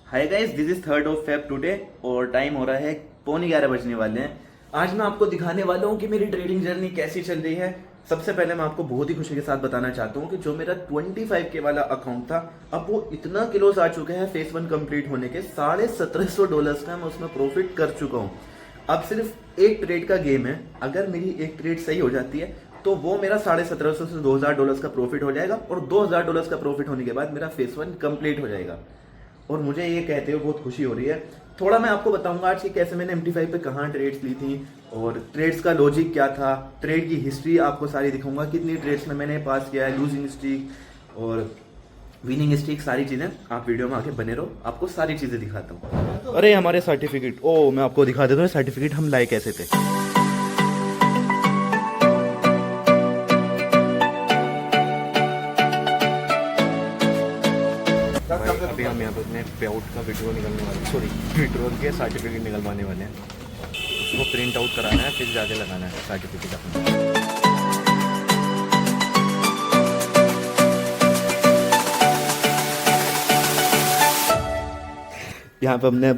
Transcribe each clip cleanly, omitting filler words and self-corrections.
Hi guys, this is 3rd of Feb today और time हो रहा है 11:15 बजने वाले हैं। आज मैं आपको दिखाने वाला हूँ कि मेरी ट्रेडिंग जर्नी कैसी चल रही है। सबसे पहले मैं आपको बहुत ही खुशी के साथ बताना चाहता हूँ कि जो मेरा 25K वाला अकाउंट था, अब वो इतना किलोस आ चुके हैं फेस 1 कंप्लीट होने के। $1750 का मैं उसमें प्रॉफिट कर चुका हूँ। अब सिर्फ एक ट्रेड का गेम है। अगर मेरी एक ट्रेड सही हो जाती है तो वो मेरा $1750 से $2000 का प्रॉफिट हो जाएगा और $2000 का प्रॉफिट होने के बाद मेरा फेस 1 कंप्लीट हो जाएगा। और मुझे ये कहते हुए बहुत खुशी हो रही है। थोड़ा मैं आपको बताऊंगा आज कि कैसे मैंने MT5 पे कहाँ ट्रेड्स ली थी और ट्रेड्स का लॉजिक क्या था, ट्रेड की हिस्ट्री आपको सारी दिखाऊंगा, कितनी ट्रेड्स में मैंने पास किया है, लूजिंग स्ट्रीक और विनिंग स्ट्रीक, सारी चीज़ें। आप वीडियो में आके बने रहो, आपको सारी चीज़ें दिखाता हूँ। अरे हमारे सर्टिफिकेट, ओ मैं आपको दिखा देता हूँ सर्टिफिकेट हम लाए कैसे थे। अभी हम यहाँ पे अपने पे आउट का विड्रॉ निकलने वाले, सॉरी विड्रॉल के सर्टिफिकेट निकलवाने वाले हैं। उसको प्रिंट आउट कराना है, फिर जाके लगाना है सर्टिफिकेट अपना। यहाँ पे हमने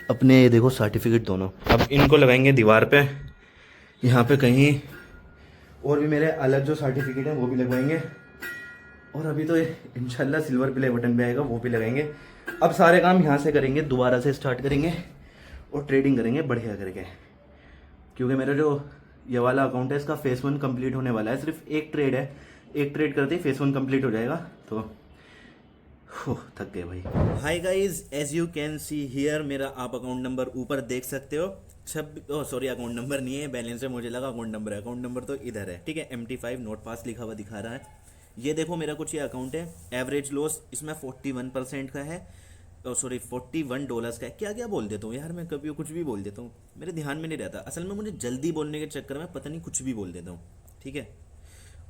अपने देखो सर्टिफिकेट दोनों, अब इनको लगाएंगे दीवार पे यहाँ पे कहीं, और भी मेरे अलग जो सर्टिफिकेट है वो भी लगवाएंगे। और अभी तो इंशाल्लाह सिल्वर प्ले बटन भी आएगा, वो भी लगाएंगे। अब सारे काम यहाँ से करेंगे, दोबारा से स्टार्ट करेंगे और ट्रेडिंग करेंगे बढ़िया करके। क्योंकि मेरा जो ये वाला अकाउंट है इसका फेस 1 कंप्लीट होने वाला है। सिर्फ एक ट्रेड है, एक ट्रेड करते ही फेस 1 कंप्लीट हो जाएगा। तो थक गए भाई। Hi guys, as you can see here मेरा आप अकाउंट नंबर ऊपर देख सकते हो। सॉरी अकाउंट नंबर नहीं है, बैलेंस है, मुझे लगा अकाउंट नंबर है। अकाउंट नंबर तो इधर है, ठीक है। MT5 नोट पास लिखा हुआ दिखा रहा है। ये देखो मेरा कुछ ये अकाउंट है। एवरेज लॉस इसमें 41% का है, सॉरी $41 का है। क्या क्या बोल देता हूँ यार मैं, कभी कुछ भी बोल देता हूँ, मेरे ध्यान में नहीं रहता। असल में मुझे जल्दी बोलने के चक्कर में पता नहीं कुछ भी बोल देता हूँ, ठीक है।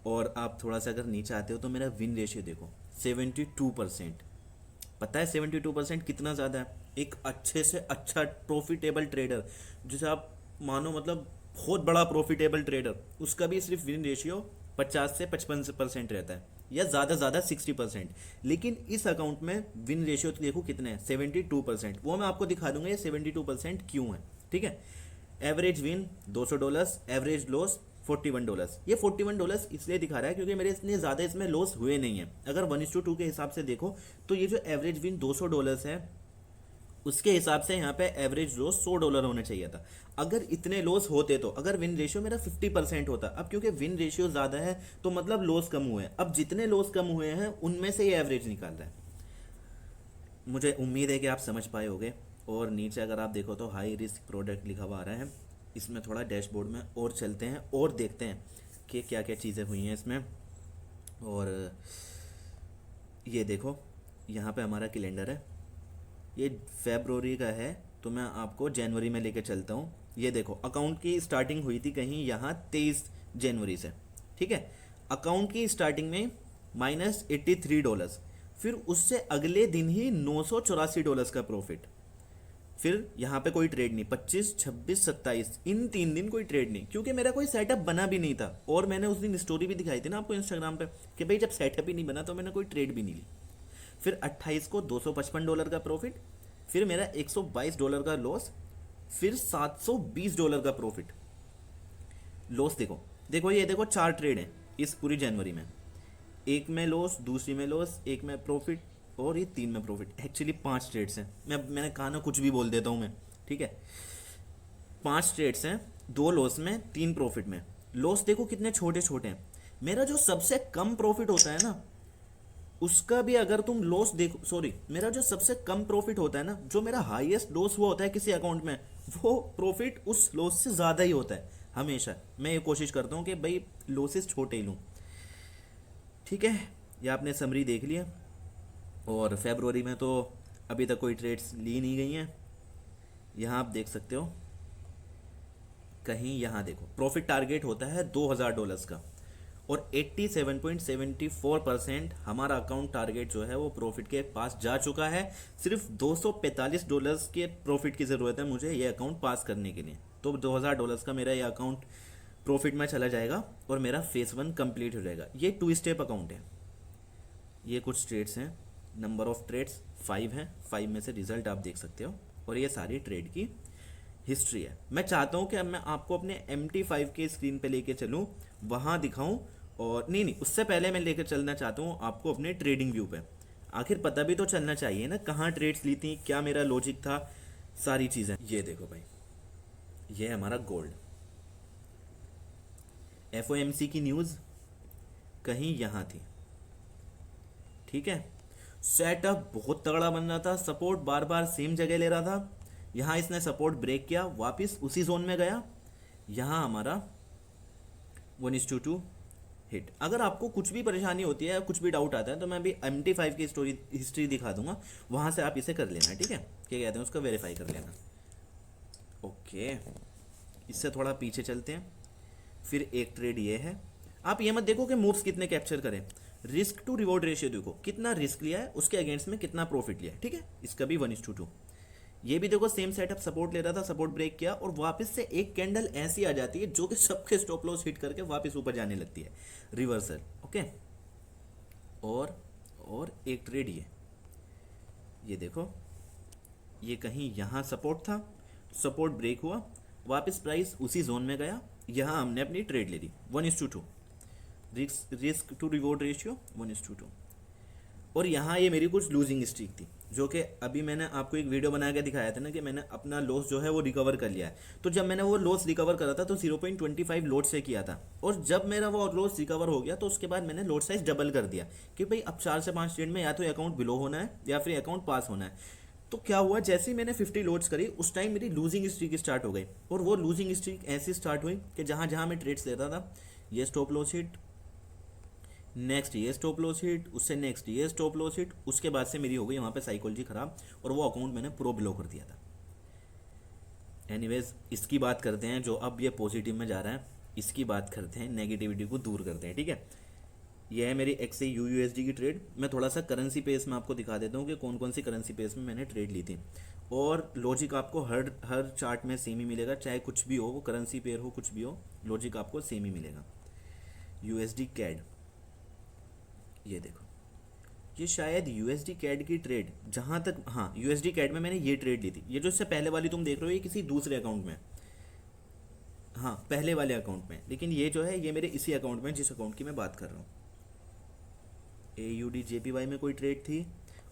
और आप थोड़ा सा अगर नीचे आते हो तो मेरा विन रेशियो देखो 72%। पता है 72% कितना ज़्यादा है? एक अच्छे से अच्छा प्रॉफिटेबल ट्रेडर, जिसे आप मानो मतलब बहुत बड़ा प्रॉफिटेबल ट्रेडर, उसका भी सिर्फ विन रेशियो 50 से 55% रहता है, या ज़्यादा 60%। लेकिन इस अकाउंट में विन रेशियो तो देखो कितने हैं, 72%। वो मैं आपको दिखा दूंगा ये 72% क्यों है, ठीक है। Average win $200, average loss $41। ये $41 इसलिए दिखा रहा है क्योंकि मेरे इतने ज़्यादा इसमें लॉस हुए नहीं है। अगर 1:2 के हिसाब से देखो तो ये जो एवरेज विन $200 है, उसके हिसाब से यहाँ पे एवरेज लॉस $100 होना चाहिए था। अगर इतने लॉस होते तो, अगर विन रेशियो मेरा 50% होता, अब क्योंकि विन रेशियो ज़्यादा है तो मतलब लॉस कम हुए हैं। अब जितने लॉस कम हुए हैं उनमें से ये एवरेज निकाल रहा है। मुझे उम्मीद है कि आप समझ पाए होगे। और नीचे अगर आप देखो तो हाई रिस्क प्रोडक्ट लिखा हुआ आ रहा है। इसमें थोड़ा डैशबोर्ड में और चलते हैं और देखते हैं कि क्या क्या चीज़ें हुई हैं इसमें। और ये देखो यहाँ पे हमारा कैलेंडर है, ये फरवरी का है, तो मैं आपको जनवरी में लेके चलता हूँ। ये देखो अकाउंट की स्टार्टिंग हुई थी कहीं यहाँ 23 जनवरी से, ठीक है। अकाउंट की स्टार्टिंग में -$83, फिर उससे अगले दिन ही $984 का प्रॉफिट। फिर यहाँ पे कोई ट्रेड नहीं, 25, 26, 27, इन 3 दिन कोई ट्रेड नहीं, क्योंकि मेरा कोई सेटअप बना भी नहीं था। और मैंने उस दिन स्टोरी भी दिखाई थी ना आपको इंस्टाग्राम पे कि भाई जब सेटअप ही नहीं बना तो मैंने कोई ट्रेड भी नहीं ली। फिर 28 को $255 का प्रॉफिट, फिर मेरा $122 का लॉस, फिर $720 का प्रॉफिट। लॉस देखो देखो, ये देखो 4 ट्रेड हैं इस पूरी जनवरी में। एक में लॉस, दूसरी में लॉस, एक में प्रॉफिट और ये 3 में प्रॉफिट। एक्चुअली 5 ट्रेड्स हैं। मैंने कहा ना कुछ भी बोल देता हूँ मैं, ठीक है। 5 ट्रेड्स हैं, 2 लॉस में, 3 प्रॉफिट में। लॉस देखो कितने छोटे छोटे हैं। मेरा जो सबसे कम प्रॉफिट होता है ना, उसका भी अगर तुम लॉस देखो, सॉरी मेरा जो सबसे कम प्रॉफिट होता है ना, जो मेरा हाईएस्ट लॉस हुआ होता है किसी अकाउंट में, वो प्रॉफिट उस लॉस से ज़्यादा ही होता है हमेशा। मैं ये कोशिश करता हूँ कि भाई लॉसेस छोटे ही लूँ, ठीक है। ये आपने समरी देख लिया। और फरवरी में तो अभी तक कोई ट्रेड्स ली नहीं गई हैं। यहाँ आप देख सकते हो कहीं, यहाँ देखो प्रॉफिट टारगेट होता है $2000 का, और 87.74% हमारा अकाउंट टारगेट जो है वो प्रॉफिट के पास जा चुका है। सिर्फ $245 के प्रॉफिट की ज़रूरत है मुझे ये अकाउंट पास करने के लिए। तो $2000 का मेरा ये अकाउंट प्रॉफिट में चला जाएगा और मेरा फेस 1 कंप्लीट हो जाएगा। ये 2 स्टेप अकाउंट है। ये कुछ ट्रेड्स हैं, नंबर ऑफ ट्रेड्स 5 हैं, 5 में से रिजल्ट आप देख सकते हो, और ये सारी ट्रेड की हिस्ट्री है। मैं चाहता हूँ कि अब मैं आपको अपने MT5 के स्क्रीन पे लेके चलूँ, वहाँ दिखाऊँ, और नहीं, उससे पहले मैं लेकर चलना चाहता हूँ आपको अपने ट्रेडिंग व्यू पे। आखिर पता भी तो चलना चाहिए ना कहाँ ट्रेड्स ली थी, क्या मेरा लॉजिक था, सारी चीज़ें। ये देखो भाई, ये है हमारा गोल्ड। FOMC की न्यूज़ कहीं यहाँ थी, ठीक है। सेटअप बहुत तगड़ा बन रहा था, सपोर्ट बार बार सेम जगह ले रहा था। यहाँ इसने सपोर्ट ब्रेक किया, वापस उसी जोन में गया। यहाँ हमारा 1:2 हिट। अगर आपको कुछ भी परेशानी होती है, कुछ भी डाउट आता है, तो मैं अभी MT5 की स्टोरी हिस्ट्री दिखा दूंगा, वहाँ से आप इसे कर लेना, ठीक है। क्या कहते हैं उसका, वेरीफाई कर लेना। ओके, इससे थोड़ा पीछे चलते हैं। फिर एक ट्रेड ये है। आप ये मत देखो कि मूव्स कितने कैप्चर करें, रिस्क टू रिवॉर्ड रेशियो देखो, कितना रिस्क लिया है, उसके अगेंस्ट में कितना प्रॉफिट लिया है, ठीक है। इसका भी 1:2। ये भी देखो सेम सेटअप, सपोर्ट ले रहा था, सपोर्ट ब्रेक किया, और वापस से एक कैंडल ऐसी आ जाती है जो कि सबके स्टॉप लॉस हिट करके वापस ऊपर जाने लगती है, रिवर्सल। ओके, और एक ट्रेड ये देखो, ये कहीं यहाँ सपोर्ट था, सपोर्ट ब्रेक हुआ, वापस प्राइस उसी जोन में गया, यहाँ हमने अपनी ट्रेड ले ली 1:2, रिस्क टू रिवॉर्ड रेशियो 1:2। और यहाँ ये मेरी कुछ लूजिंग स्ट्रीक थी, जो कि अभी मैंने आपको एक वीडियो बना के दिखाया था ना, कि मैंने अपना लॉस जो है वो रिकवर कर लिया है। तो जब मैंने वो लॉस रिकवर करा था तो 0.25 लोड से किया था, और जब मेरा वो लॉस रिकवर हो गया तो उसके बाद मैंने लोड साइज डबल कर दिया कि भाई अब 4 से 5 ट्रेड में या तो अकाउंट बिलो होना है या फिर अकाउंट पास होना है। तो क्या हुआ, जैसे ही मैंने 50 लोड्स करी उस टाइम मेरी लूजिंग स्ट्रीक स्टार्ट हो गई, और वो लूजिंग स्ट्रीक ऐसी स्टार्ट हुई कि जहाँ जहाँ मैं ट्रेड्स लेता था, ये स्टॉप लॉस हिट, नेक्स्ट ये स्टॉप लॉस हिट, उससे नेक्स्ट ये स्टॉप लॉस हिट, उसके बाद से मेरी हो गई वहाँ पे साइकोलॉजी खराब, और वो अकाउंट मैंने प्रो बिलो कर दिया था। एनीवेज, इसकी बात करते हैं, जो अब ये पॉजिटिव में जा रहा है, इसकी बात करते हैं, नेगेटिविटी को दूर करते हैं, ठीक है। ये है मेरी XAU USD की ट्रेड। मैं थोड़ा सा करेंसी पेस में आपको दिखा देता हूँ कि कौन कौन सी करेंसी पेस में मैंने ट्रेड ली थी, और लॉजिक आपको हर चार्ट में सेम ही मिलेगा, चाहे कुछ भी हो, वो करेंसी पेयर हो, कुछ भी हो, लॉजिक आपको सेम ही मिलेगा। USD CAD, ये देखो, ये शायद USD CAD की ट्रेड, जहाँ तक, हाँ USD CAD में मैंने ये ट्रेड ली थी। ये जो इससे पहले वाली तुम देख रहे हो, ये किसी दूसरे अकाउंट में, हाँ पहले वाले अकाउंट में, लेकिन ये जो है ये मेरे इसी अकाउंट में, जिस अकाउंट की मैं बात कर रहा हूँ। AUD JPY में कोई ट्रेड थी,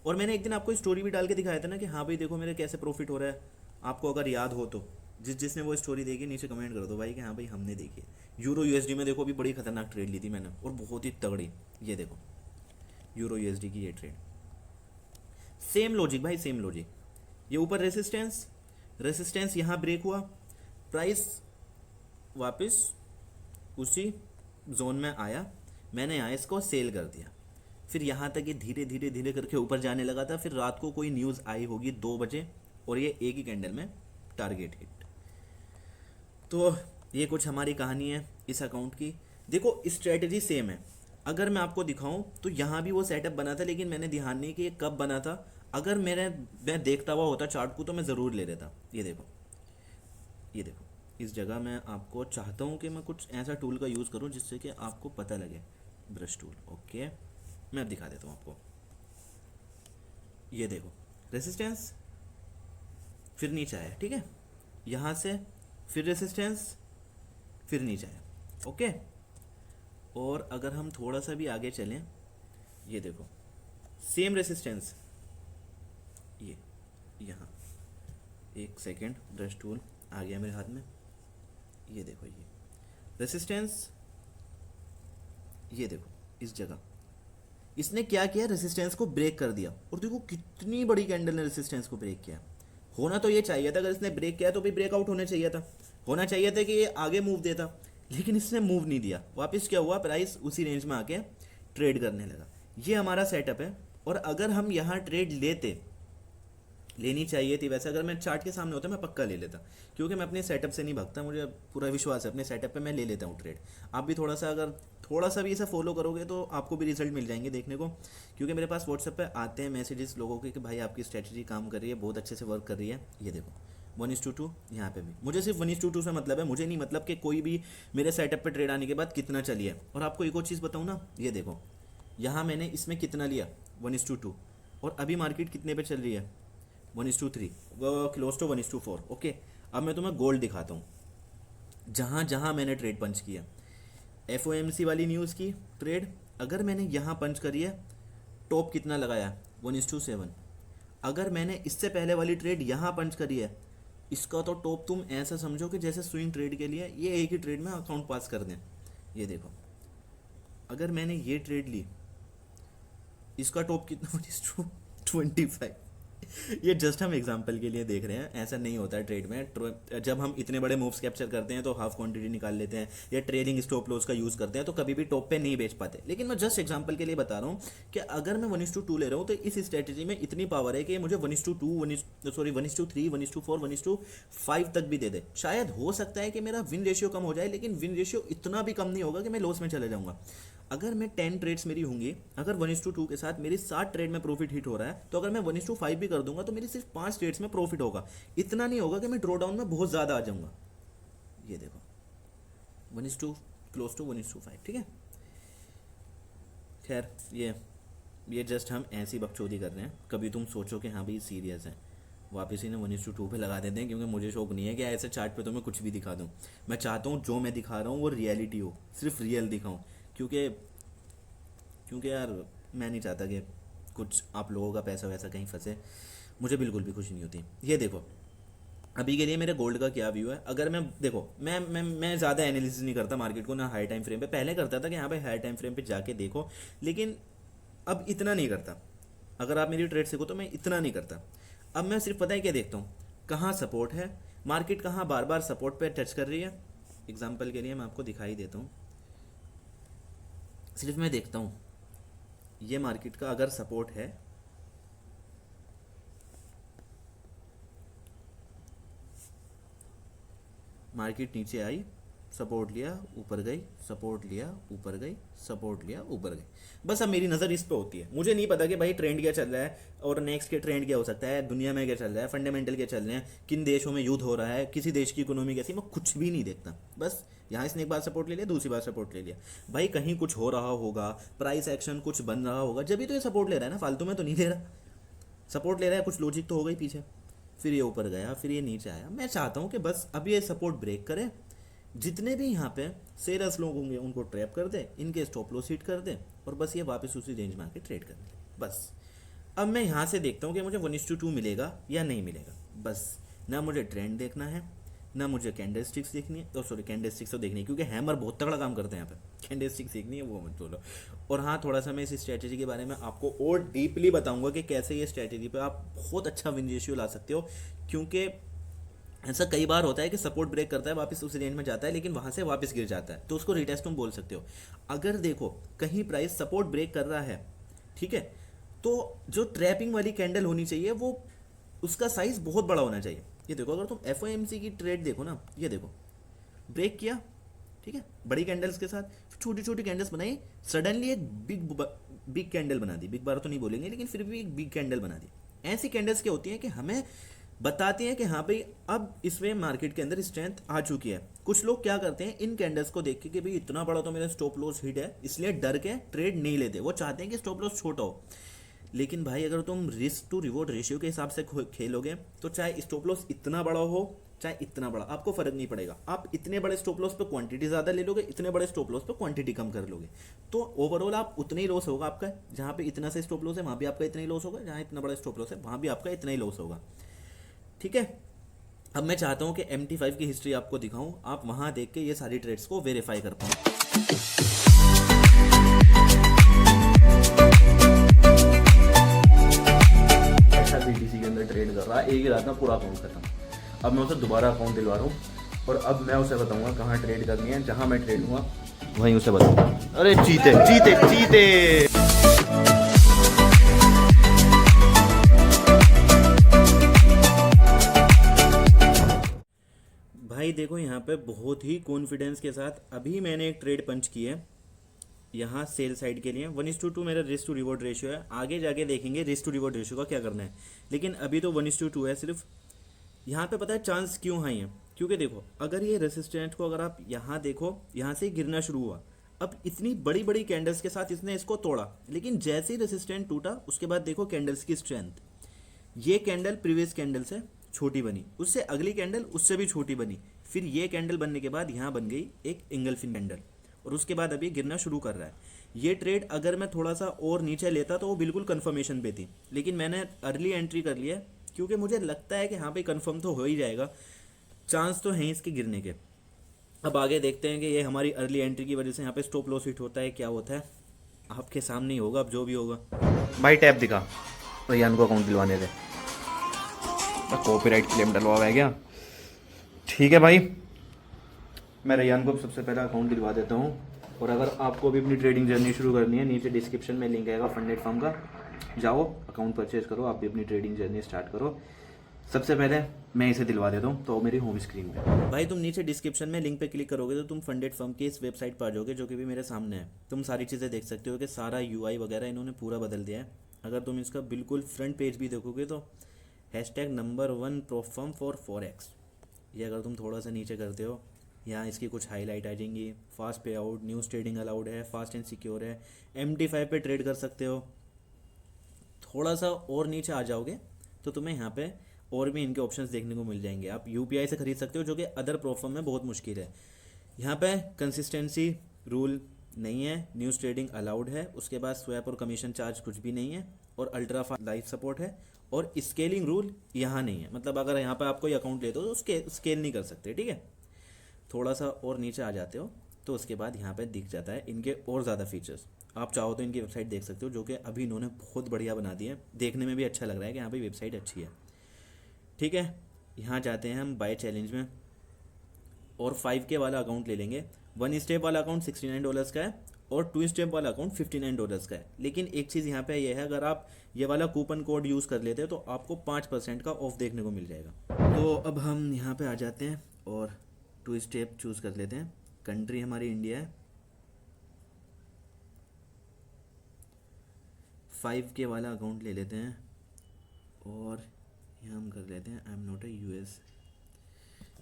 और मैंने एक दिन आपको स्टोरी भी डाल के दिखाया था ना कि हाँ भाई देखो मेरे कैसे प्रॉफिट हो रहा है। आपको अगर याद हो तो जिसने वो स्टोरी देखी नीचे कमेंट कर दो भाई कि हाँ भाई हमने देखी है। यूरो USD में देखो अभी बड़ी खतरनाक ट्रेड ली थी मैंने, और बहुत ही तगड़ी। ये देखो यूरो USD की ये ट्रेड, सेम लॉजिक भाई, सेम लॉजिक। ये ऊपर रेसिस्टेंस यहाँ ब्रेक हुआ, प्राइस वापस उसी जोन में आया, मैंने यहाँ इसको सेल कर दिया। फिर यहाँ तक ये धीरे धीरे करके ऊपर जाने लगा था। फिर रात को कोई न्यूज़ आई होगी 2 बजे, और ये एक ही कैंडल में टारगेट हिट। तो ये कुछ हमारी कहानी है इस अकाउंट की। देखो स्ट्रेटजी सेम है, अगर मैं आपको दिखाऊं तो यहाँ भी वो सेटअप बना था, लेकिन मैंने ध्यान नहीं कि ये कब बना था। अगर मैं देखता हुआ होता चार्ट को तो मैं ज़रूर ले लेता। ये देखो इस जगह मैं आपको चाहता हूँ कि मैं कुछ ऐसा टूल का यूज़ करूँ जिससे कि आपको पता लगे, ब्रश टूल। ओके, मैं अब दिखा देता हूँ आपको। ये देखो रेसिस्टेंस, फिर नीचे आया, ठीक है, यहाँ से फिर रेसिस्टेंस, फिर नीचे आया। ओके, और अगर हम थोड़ा सा भी आगे चलें, ये देखो सेम रेसिस्टेंस, ये यहाँ, एक सेकेंड, ब्रश टूल आ गया मेरे हाथ में। ये देखो ये रेसिस्टेंस, ये देखो इस जगह इसने क्या किया, रेसिस्टेंस को ब्रेक कर दिया, और देखो कितनी बड़ी कैंडल ने रेसिस्टेंस को ब्रेक किया। होना तो ये चाहिए था, अगर इसने ब्रेक किया तो भी ब्रेकआउट होना चाहिए था कि ये आगे मूव देता, लेकिन इसने मूव नहीं दिया। वापस क्या हुआ, प्राइस उसी रेंज में आके ट्रेड करने लगा। ये हमारा सेटअप है, और अगर हम यहाँ ट्रेड लेनी चाहिए थी, वैसे अगर मैं चार्ट के सामने होता मैं पक्का ले लेता, क्योंकि मैं अपने सेटअप से नहीं भागता, मुझे पूरा विश्वास है अपने सेटअप पे, मैं ले लेता हूँ ट्रेड। आप भी अगर थोड़ा सा भी इसे फॉलो करोगे तो आपको भी रिजल्ट मिल जाएंगे देखने को, क्योंकि मेरे पास व्हाट्सएप पे आते हैं मैसेजेस लोगों के कि भाई आपकी स्ट्रेटजी काम कर रही है, बहुत अच्छे से वर्क कर रही है। ये देखो 1:2, यहाँ पे भी मुझे सिर्फ 1:2 से मतलब है, मुझे नहीं मतलब कि कोई भी मेरे सेटअप पे ट्रेड आने के बाद कितना चली है। और आपको एक और चीज़ बताऊँ ना, ये देखो यहाँ मैंने इसमें कितना लिया 1:2, और अभी मार्केट कितने पे चल रही है, 1:3, क्लोज टू 1:4। ओके, अब मैं तुम्हें गोल्ड दिखाता हूँ जहाँ जहाँ मैंने ट्रेड पंच किया। FOMC वाली न्यूज़ की ट्रेड अगर मैंने यहाँ पंच करी है, टॉप कितना लगाया, 1:7। अगर मैंने इससे पहले वाली ट्रेड यहाँ पंच करी है, इसका तो टॉप तुम ऐसा समझो कि जैसे स्विंग ट्रेड के लिए ये एक ही ट्रेड में अकाउंट पास कर दें। ये देखो, अगर मैंने ये ट्रेड ली, इसका टॉप कितना, 1:25। ये जस्ट हम एग्जांपल के लिए देख रहे हैं, ऐसा नहीं होता है ट्रेड में। जब हम इतने बड़े मूव्स कैप्चर करते हैं तो हाफ क्वांटिटी निकाल लेते हैं या ट्रेलिंग स्टॉप लॉस का यूज़ करते हैं, तो कभी भी टॉप पे नहीं बेच पाते। लेकिन मैं जस्ट एग्जांपल के लिए बता रहा हूँ कि अगर मैं 1:2 ले रहा हूँ तो इस स्ट्रेटेजी में इतनी पावर है कि मुझे 1:2 1:3 1:4 1:5 तक भी दे दे। शायद हो सकता है कि मेरा विन रेशियो कम हो जाए, लेकिन विन रेशियो इतना भी कम नहीं होगा कि मैं लॉस में चले जाऊँगा। अगर मैं 10 ट्रेड्स मेरी होंगी, अगर 1:2 के साथ मेरी 7 ट्रेड में प्रॉफिट हिट हो रहा है, तो अगर मैं 1:5 भी कर दूंगा तो मेरी सिर्फ 5 ट्रेड्स में प्रॉफिट होगा। इतना नहीं होगा कि मैं ड्रॉ डाउन में बहुत ज़्यादा आ जाऊंगा। ये देखो, 1:2 क्लोज टू 1:5, ठीक है। खैर, ये जस्ट हम ऐसी बकचोदी कर रहे हैं। कभी तुम सोचो कि हाँ भाई सीरियस है, वापस इन्हें 1:2 पे लगा देते हैं, क्योंकि मुझे शौक नहीं है कि ऐसे चार्ट पे तो मैं कुछ भी दिखा दूँ। मैं चाहता हूँ जो मैं दिखा रहा हूँ वो रियलिटी हो, सिर्फ रियल दिखाऊँ। क्योंकि यार मैं नहीं चाहता कि कुछ आप लोगों का पैसा वैसा कहीं फंसे, मुझे बिल्कुल भी खुशी नहीं होती। ये देखो, अभी के लिए मेरे गोल्ड का क्या व्यू है। अगर मैं देखो, मैं ज़्यादा एनालिसिस नहीं करता मार्केट को, ना हाई टाइम फ्रेम पे। पहले करता था कि हाँ भाई हाई टाइम फ्रेम पे जाके देखो, लेकिन अब इतना नहीं करता। अगर आप मेरी ट्रेड सीखो तो मैं इतना नहीं करता। अब मैं सिर्फ पता है क्या देखता हूँ, कहाँ सपोर्ट है, मार्केट कहाँ बार बार सपोर्ट पे टच कर रही है। एग्जाम्पल के लिए मैं आपको दिखाई देता हूँ, सिर्फ मैं देखता हूँ ये मार्केट का अगर सपोर्ट है, मार्केट नीचे आई, सपोर्ट लिया, ऊपर गई, सपोर्ट लिया, ऊपर गई, सपोर्ट लिया, ऊपर गई। बस अब मेरी नज़र इस पे होती है। मुझे नहीं पता कि भाई ट्रेंड क्या चल रहा है और नेक्स्ट के ट्रेंड क्या हो सकता है, दुनिया में क्या चल रहा है, फंडामेंटल क्या चल रहे हैं, किन देशों में युद्ध हो रहा है, किसी देश की इकोनॉमी कैसी, मैं कुछ भी नहीं देखता। बस यहाँ इसने एक बार सपोर्ट ले लिया, दूसरी बार सपोर्ट ले लिया, भाई कहीं कुछ हो रहा होगा, प्राइस एक्शन कुछ बन रहा होगा, जब भी तो ये सपोर्ट ले रहा है ना, फालतू में तो नहीं ले रहा। सपोर्ट ले रहा है, कुछ लॉजिक तो हो गई पीछे। फिर ये ऊपर गया, फिर ये नीचे आया। मैं चाहता हूँ कि बस अब ये सपोर्ट ब्रेक करे, जितने भी यहाँ पे सेलर्स लोग होंगे उनको ट्रैप कर दे, इनके स्टॉप लॉस हिट कर दे, और बस ये वापस उसी रेंज में आके ट्रेड कर दे। बस अब मैं यहाँ से देखता हूँ कि मुझे 1:2 मिलेगा या नहीं मिलेगा। बस ना मुझे ट्रेंड देखना है, ना मुझे कैंडल स्टिक्स देखनी है, तो सॉरी कैंडल स्टिक्स तो देखनी है, क्योंकि हैमर बहुत तगड़ा काम करते हैं यहाँ पे। कैंडल स्टिक्स देखनी है वो मत बोलो। और हाँ, थोड़ा सा मैं इस स्ट्रैटेजी के बारे में आपको और डीपली बताऊंगा कि कैसे ये स्ट्रैटेजी पे आप बहुत अच्छा विन रेशियो ला सकते हो। क्योंकि ऐसा कई बार होता है कि सपोर्ट ब्रेक करता है, वापस उस रेंज में जाता है, लेकिन वहाँ से वापस गिर जाता है, तो उसको रिटेस्ट तुम बोल सकते हो। अगर देखो कहीं प्राइस सपोर्ट ब्रेक कर रहा है, ठीक है, तो जो ट्रैपिंग वाली कैंडल होनी चाहिए वो उसका साइज बहुत बड़ा होना चाहिए। ये देखो, अगर तुम FOMC की ट्रेड देखो ना, ये देखो ब्रेक किया, ठीक है, बड़ी कैंडल्स के साथ छोटी छोटी कैंडल्स बनाई, सडनली एक बिग कैंडल बना दी। बिग बार तो नहीं बोलेंगे, लेकिन फिर भी एक बिग कैंडल बना दी। ऐसी कैंडल्स क्या होती हैं कि हमें बताती हैं कि हाँ भाई अब इसमें मार्केट के अंदर स्ट्रेंथ आ चुकी है। कुछ लोग क्या करते हैं, इन कैंडल्स को देख के कि भाई इतना बड़ा तो मेरा स्टॉप लॉस हिट है, इसलिए डर के ट्रेड नहीं लेते। वो चाहते हैं कि स्टॉप लॉस छोटा हो। लेकिन भाई अगर तुम रिस्क टू रिवॉर्ड रेशियो के हिसाब से खेलोगे तो चाहे स्टॉप लॉस इतना बड़ा हो चाहे इतना बड़ा, आपको फर्क नहीं पड़ेगा। आप इतने बड़े स्टॉप लॉस पे क्वांटिटी ज़्यादा ले लोगे, इतने बड़े स्टॉप लॉस पे क्वांटिटी कम कर लोगे, तो ओवरऑल आप उतना ही लॉस होगा आपका। जहाँ पे इतना से स्टॉप लॉस है वहाँ भी आपका इतना ही लॉस होगा, जहाँ इतना बड़ा स्टॉप लॉस है वहाँ भी आपका इतना ही लॉस होगा, ठीक है। अब मैं चाहता हूँ कि MT5 की हिस्ट्री आपको दिखाऊं, आप वहाँ देख के ये सारी ट्रेड्स को वेरीफाई कर पाओ। अच्छा BTC के अंदर ट्रेड कर रहा है, एक ही रात में पूरा अकाउंट खत्म। अब मैं उसे दोबारा अकाउंट दिलवा रहा हूँ और अब मैं उसे बताऊंगा कहाँ ट्रेड करनी है, जहाँ मैं ट्रेड हुआ वहीं उसे बताऊंगा। अरे चीते चीते चीते। भाई देखो यहाँ पे बहुत ही कॉन्फिडेंस के साथ अभी मैंने एक ट्रेड पंच की है यहाँ सेल साइड के लिए। 1:2 मेरा रिस्क टू रिवॉर्ड रेशियो है, आगे जाके देखेंगे रिस्क टू रिवॉर्ड रेशियो का क्या करना है, लेकिन अभी तो 1:2 है सिर्फ। यहाँ पे पता है चांस क्यों हाई है, क्योंकि देखो अगर ये रेसिस्टेंट को अगर आप यहाँ देखो, यहाँ से गिरना शुरू हुआ, अब इतनी बड़ी बड़ी कैंडल्स के साथ इसने इसको तोड़ा, लेकिन जैसे ही रेसिस्टेंट टूटा उसके बाद देखो कैंडल्स की स्ट्रेंथ। ये कैंडल प्रीवियस कैंडल से छोटी बनी, उससे अगली कैंडल उससे भी छोटी बनी, फिर ये कैंडल बनने के बाद यहाँ बन गई एक इंगल्फिंग कैंडल, और उसके बाद अभी गिरना शुरू कर रहा है। ये ट्रेड अगर मैं थोड़ा सा और नीचे लेता तो वो बिल्कुल कन्फर्मेशन पे थी, लेकिन मैंने अर्ली एंट्री कर लिया है क्योंकि मुझे लगता है कि हाँ भाई कन्फर्म तो हो ही जाएगा, चांस तो हैं इसके गिरने के। अब आगे देखते हैं कि ये हमारी अर्ली एंट्री की वजह से यहाँ पे स्टॉप लॉस हिट होता है, क्या होता है आपके सामने ही होगा अब जो भी होगा। भाई टैप दिखा, रेयान को अकाउंट दिलवाने थे, कॉपीराइट क्लेम डलवा हुआ है क्या? ठीक है भाई, मैं रेयान को सबसे पहले अकाउंट दिलवा देता हूँ। और अगर आपको भी अपनी ट्रेडिंग जर्नी शुरू करनी है, नीचे डिस्क्रिप्शन में लिंक आएगा फंडेड फर्म का, जाओ अकाउंट परचेज करो, आप भी अपनी ट्रेडिंग जर्नी स्टार्ट करो। सबसे पहले मैं इसे दिलवा देता हूँ, तो मेरी होम स्क्रीन पे भाई तुम नीचे डिस्क्रिप्शन में लिंक पे क्लिक करोगे तो तुम फंडेड फर्म की इस वेबसाइट पर आ जाओगे, जो कि भी मेरे सामने है। तुम सारी चीज़ें देख सकते हो कि सारा यूआई वगैरह इन्होंने पूरा बदल दिया है। अगर तुम इसका बिल्कुल फ्रंट पेज भी देखोगे तो #1 प्रोफर्म फॉर फॉरेक्स, ये अगर तुम थोड़ा सा नीचे करते हो यहाँ इसकी कुछ हाईलाइट आ जाएंगी। फास्ट पे आउट, न्यूज़ ट्रेडिंग अलाउड है, फास्ट एंड सिक्योर है, MT5 पे ट्रेड कर सकते हो। थोड़ा सा और नीचे आ जाओगे तो तुम्हें यहाँ पे और भी इनके ऑप्शंस देखने को मिल जाएंगे। आप यूपीआई से खरीद सकते हो, जो कि अदर प्लेटफॉर्म में बहुत मुश्किल है। यहाँ पे कंसिस्टेंसी रूल नहीं है, न्यूज़ ट्रेडिंग अलाउड है, उसके बाद स्वैप और कमीशन चार्ज कुछ भी नहीं है, और अल्ट्रा फास्ट लाइव सपोर्ट है, और स्केलिंग रूल यहाँ नहीं है। मतलब अगर यहाँ पे आप कोई अकाउंट लेते हो तो स्केल नहीं कर सकते, ठीक है। थोड़ा सा और नीचे आ जाते हो तो उसके बाद यहाँ पे दिख जाता है इनके और ज़्यादा फीचर्स। आप चाहो तो इनकी वेबसाइट देख सकते हो, जो कि अभी इन्होंने बहुत बढ़िया बना दी है, देखने में भी अच्छा लग रहा है कि यहाँ पे वेबसाइट अच्छी है, ठीक है। यहाँ जाते हैं हम बाय चैलेंज में, और 5K वाला अकाउंट ले लेंगे। 1 स्टेप वाला अकाउंट $69 का है, और 2 स्टेप वाला अकाउंट $59 का है। लेकिन एक चीज़ यहाँ पे ये है, अगर आप ये वाला कूपन कोड यूज़ कर लेते हो तो आपको 5% का ऑफ देखने को मिल जाएगा। तो अब हम यहाँ पे आ जाते हैं और 2 स्टेप चूज़ कर लेते हैं। कंट्री हमारी इंडिया है, 5K वाला अकाउंट ले लेते हैं, और यहाँ हम कर लेते हैं I am not a US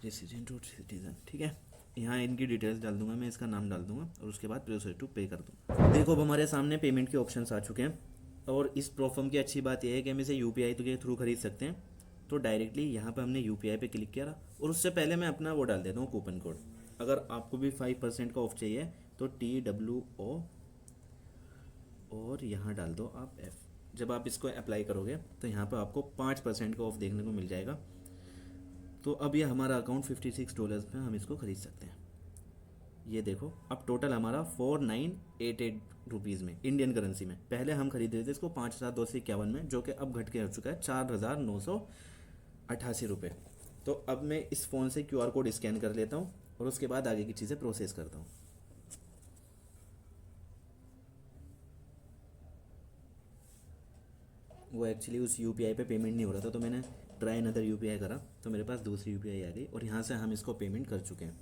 resident और सिटीजन, ठीक है। यहाँ इनकी डिटेल्स डाल दूंगा मैं, इसका नाम डाल दूंगा, और उसके बाद प्रोसेस टू पे कर दूंगा। देखो अब हमारे सामने पेमेंट के ऑप्शंस आ चुके हैं, और इस प्लेटफॉर्म की अच्छी बात यह है कि हम इसे UPI के थ्रू खरीद सकते हैं। तो डायरेक्टली यहाँ पर हमने UPI पे क्लिक किया, और उससे पहले मैं अपना वो डाल देता हूँ कूपन कोड। अगर आपको भी 5% का ऑफ चाहिए तो TWO और यहाँ डाल दो आप F। जब आप इसको अप्लाई करोगे तो यहाँ पर आपको 5% का ऑफ देखने को मिल जाएगा। तो अब ये हमारा अकाउंट $56 में हम इसको खरीद सकते हैं। ये देखो अब टोटल हमारा 4988 रुपीज़ में, इंडियन करेंसी में। पहले हम खरीद रहे थे इसको 5251 में, जो कि अब घट के हो चुका है 4988 रुपये। तो अब मैं इस फ़ोन से QR कोड स्कैन कर लेता हूँ, और उसके बाद आगे की चीज़ें प्रोसेस करता हूँ। वो एक्चुअली उस UPI पे पेमेंट नहीं हो रहा था, तो मैंने ट्राई अनदर UPI करा, तो मेरे पास दूसरी UPI आ गई, और यहाँ से हम इसको पेमेंट कर चुके हैं।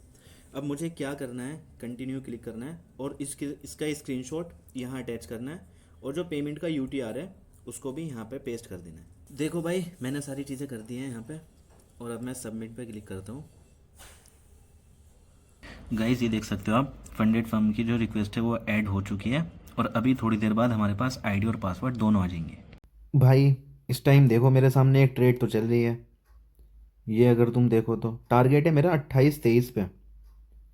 अब मुझे क्या करना है, कंटिन्यू क्लिक करना है, और इसका स्क्रीनशॉट यहाँ अटैच करना है, और जो पेमेंट का UTR है उसको भी यहाँ पे पेस्ट कर देना है। देखो भाई मैंने सारी चीज़ें कर दी हैं यहाँ पे, और अब मैं सबमिट पे क्लिक करता हूँ। गाइस ये देख सकते हो आप, फंडेड फर्म की जो रिक्वेस्ट है वो ऐड हो चुकी है, और अभी थोड़ी देर बाद हमारे पास ID और पासवर्ड दोनों आ जाएंगे। भाई इस टाइम देखो मेरे सामने एक ट्रेड तो चल रही है। ये अगर तुम देखो तो टारगेट है मेरा 28-23 पे,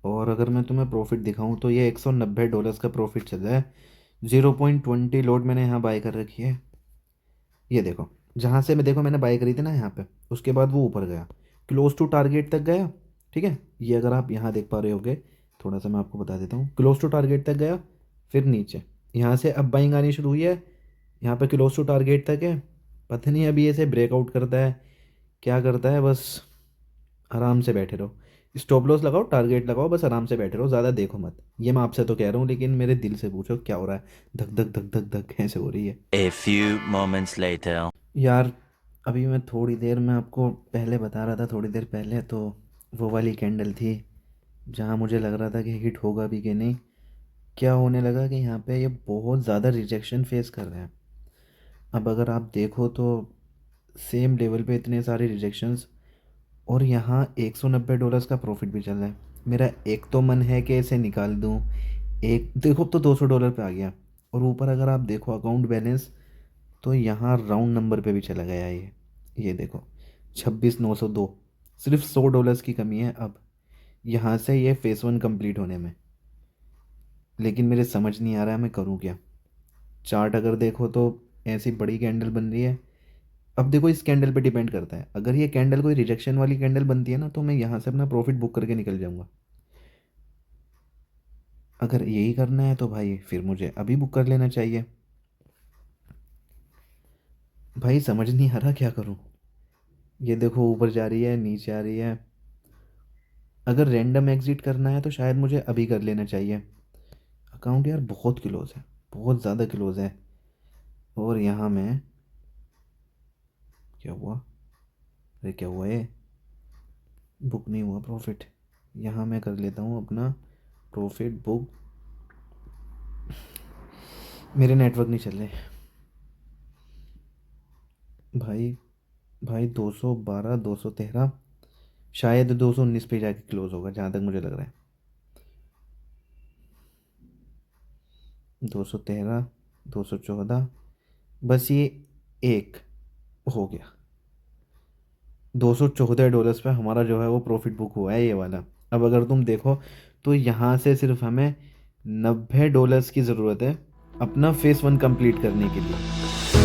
और अगर मैं तुम्हें प्रॉफिट दिखाऊं तो ये $190 का प्रॉफिट चल रहा है। 0.20 लोड मैंने यहाँ बाय कर रखी है। ये देखो जहाँ से मैं, देखो मैंने बाय करी थी ना यहाँ पे, उसके बाद वो ऊपर गया, क्लोज टू टारगेट तक गया, ठीक है। ये अगर आप यहाँ देख पा रहे होगे, थोड़ा सा मैं आपको बता देता हूँ, क्लोज टू टारगेट तक गया, फिर नीचे यहाँ से अब बाइंग आनी शुरू हुई है, यहाँ पे क्लोज टू टारगेट तक है। पता नहीं अभी ऐसे ब्रेकआउट करता है क्या करता है, बस आराम से बैठे रहो, स्टॉप लॉस लगाओ, टारगेट लगाओ, बस आराम से बैठे रहो, ज़्यादा देखो मत। ये मैं आपसे तो कह रहा हूँ, लेकिन मेरे दिल से पूछो क्या हो रहा है, धक धक धक धक धक कैसे हो रही है। A few moments later. यार अभी मैं थोड़ी देर में आपको पहले बता रहा था, थोड़ी देर पहले तो वो वाली कैंडल थी जहाँ मुझे लग रहा था कि हिट होगा भी कि नहीं। क्या होने लगा कि यहाँ पे ये बहुत ज़्यादा रिजेक्शन फेस कर रहे हैं। अब अगर आप देखो तो सेम लेवल पे इतने सारे रिजेक्शंस, और यहाँ $190 का प्रॉफिट भी चल रहा है। मेरा एक तो मन है कि इसे निकाल दूँ, एक देखो, अब तो $200 पे आ गया। और ऊपर अगर आप देखो अकाउंट बैलेंस, तो यहाँ राउंड नंबर पे भी चला गया ये देखो 26,902। सिर्फ $100 की कमी है अब यहाँ से ये फेस 1 कंप्लीट होने में। लेकिन मेरे समझ नहीं आ रहा है मैं करूँ क्या। चार्ट अगर देखो तो ऐसी बड़ी कैंडल बन रही है। अब देखो इस कैंडल पे डिपेंड करता है, अगर ये कैंडल कोई रिजेक्शन वाली कैंडल बनती है ना, तो मैं यहाँ से अपना प्रॉफिट बुक करके निकल जाऊँगा। अगर यही करना है तो भाई फिर मुझे अभी बुक कर लेना चाहिए। भाई समझ नहीं आ रहा क्या करूँ। ये देखो ऊपर जा रही है, नीचे आ रही है। अगर रैंडम एग्जिट करना है तो शायद मुझे अभी कर लेना चाहिए। अकाउंट यार बहुत क्लोज है, बहुत ज़्यादा क्लोज है। और यहाँ मैं, क्या हुआ, अरे क्या हुआ ये, बुक नहीं हुआ प्रॉफिट। यहाँ मैं कर लेता हूँ अपना प्रॉफिट बुक। मेरे नेटवर्क नहीं चल रहे भाई। भाई 212, 213, शायद 219 पे जाके क्लोज होगा जहाँ तक मुझे लग रहा है। 213, 214, बस ये एक हो गया। $214 पे हमारा जो है वो प्रॉफिट बुक हुआ है ये वाला। अब अगर तुम देखो तो यहाँ से सिर्फ हमें $90 की ज़रूरत है अपना फेस 1 कंप्लीट करने के लिए।